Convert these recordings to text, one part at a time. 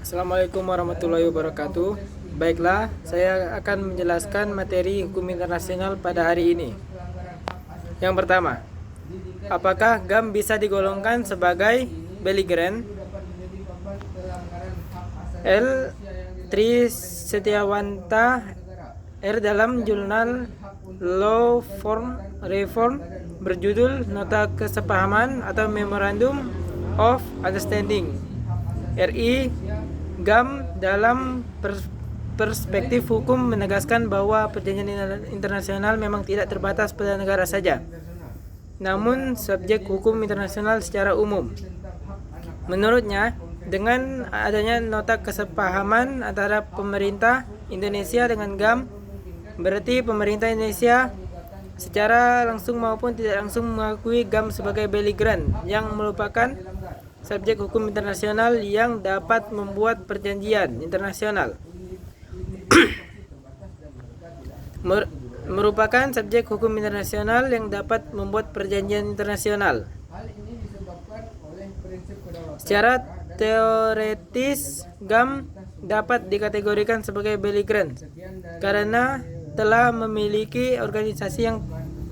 Assalamualaikum warahmatullahi wabarakatuh. Baiklah, saya akan menjelaskan materi hukum internasional pada hari ini. Yang pertama, apakah GAM bisa digolongkan sebagai belligerent? L. Tri Setiawanta R dalam jurnal Law Reform berjudul Nota Kesepahaman atau Memorandum of Understanding RI. GAM dalam perspektif hukum menegaskan bahwa perjanjian internasional memang tidak terbatas pada negara saja, namun subjek hukum internasional secara umum. Menurutnya, dengan adanya nota kesepahaman antara pemerintah Indonesia dengan GAM, berarti pemerintah Indonesia secara langsung maupun tidak langsung mengakui GAM sebagai belligerent yang merupakan subjek hukum internasional yang dapat membuat perjanjian internasional. Merupakan subjek hukum internasional yang dapat membuat perjanjian internasional. Secara teoretis, GAM dapat dikategorikan sebagai belligerent karena telah memiliki organisasi yang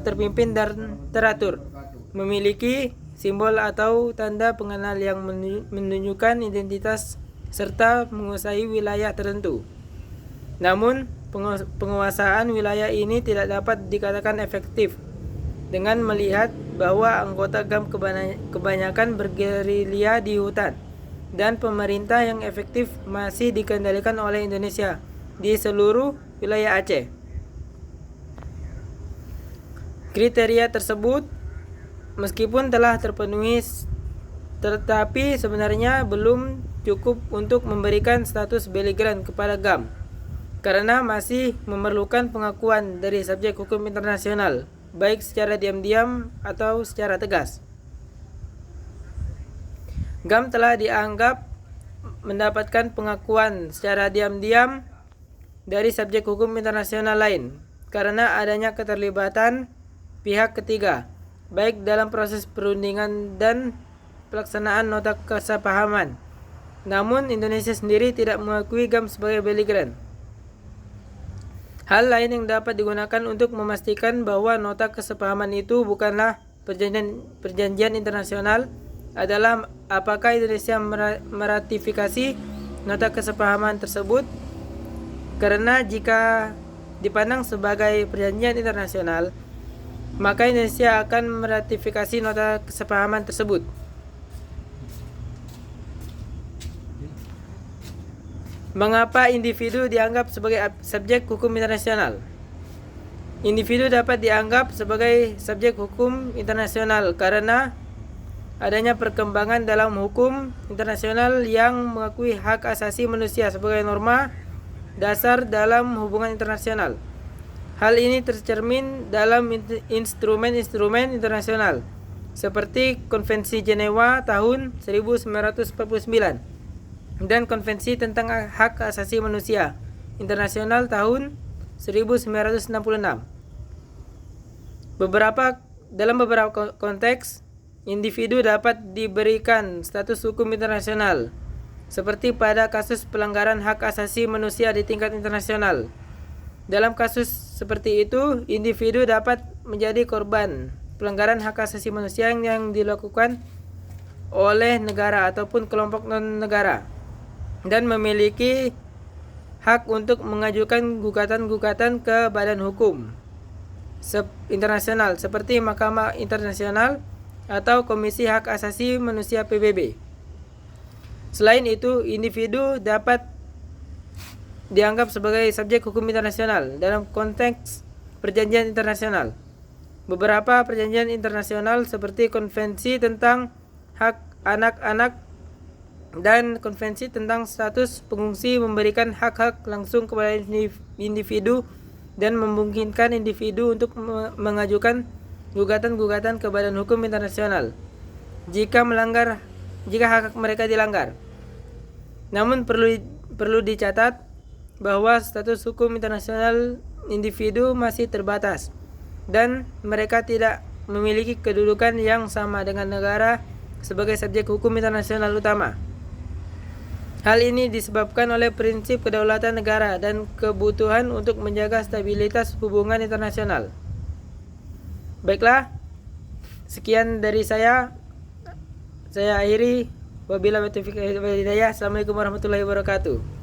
terpimpin dan teratur, memiliki simbol atau tanda pengenal yang menunjukkan identitas serta menguasai wilayah tertentu. Namun, penguasaan wilayah ini tidak dapat dikatakan efektif dengan melihat bahwa anggota GAM kebanyakan bergerilya di hutan dan pemerintah yang efektif masih dikendalikan oleh Indonesia di seluruh wilayah Aceh. Kriteria tersebut meskipun telah terpenuhi, tetapi sebenarnya belum cukup untuk memberikan status belligerent kepada GAM, karena masih memerlukan pengakuan dari subjek hukum internasional, baik secara diam-diam atau secara tegas. GAM telah dianggap mendapatkan pengakuan secara diam-diam dari subjek hukum internasional lain, karena adanya keterlibatan pihak ketiga, baik dalam proses perundingan dan pelaksanaan nota kesepahaman. Namun Indonesia sendiri tidak mengakui GAM sebagai belligerent. Hal lain yang dapat digunakan untuk memastikan bahwa nota kesepahaman itu bukanlah perjanjian internasional adalah apakah Indonesia meratifikasi nota kesepahaman tersebut. Karena jika dipandang sebagai perjanjian internasional, maka Indonesia akan meratifikasi nota kesepahaman tersebut. Mengapa individu dianggap sebagai subjek hukum internasional? Individu dapat dianggap sebagai subjek hukum internasional karena adanya perkembangan dalam hukum internasional yang mengakui hak asasi manusia sebagai norma dasar dalam hubungan internasional. Hal ini tercermin dalam instrumen-instrumen internasional seperti Konvensi Jenewa tahun 1949 dan Konvensi tentang Hak Asasi Manusia Internasional tahun 1966. Dalam beberapa konteks, individu dapat diberikan status hukum internasional, seperti pada kasus pelanggaran hak asasi manusia di tingkat internasional. Dalam kasus seperti itu, individu dapat menjadi korban pelanggaran hak asasi manusia yang dilakukan oleh negara ataupun kelompok non-negara dan memiliki hak untuk mengajukan gugatan-gugatan ke badan hukum internasional seperti Mahkamah Internasional atau Komisi Hak Asasi Manusia PBB. Selain itu, individu dapat dianggap sebagai subjek hukum internasional dalam konteks perjanjian internasional. Beberapa perjanjian internasional seperti Konvensi tentang Hak Anak-anak dan Konvensi tentang Status Pengungsi memberikan hak-hak langsung kepada individu dan memungkinkan individu untuk mengajukan gugatan-gugatan ke badan hukum internasional jika hak mereka dilanggar. Namun perlu dicatat bahwa status hukum internasional individu masih terbatas dan mereka tidak memiliki kedudukan yang sama dengan negara sebagai subjek hukum internasional utama. Hal ini disebabkan oleh prinsip kedaulatan negara dan kebutuhan untuk menjaga stabilitas hubungan internasional. Baiklah, sekian dari saya. Saya akhiri. Wabillahi taufiq wal hidayah. Assalamualaikum warahmatullahi wabarakatuh.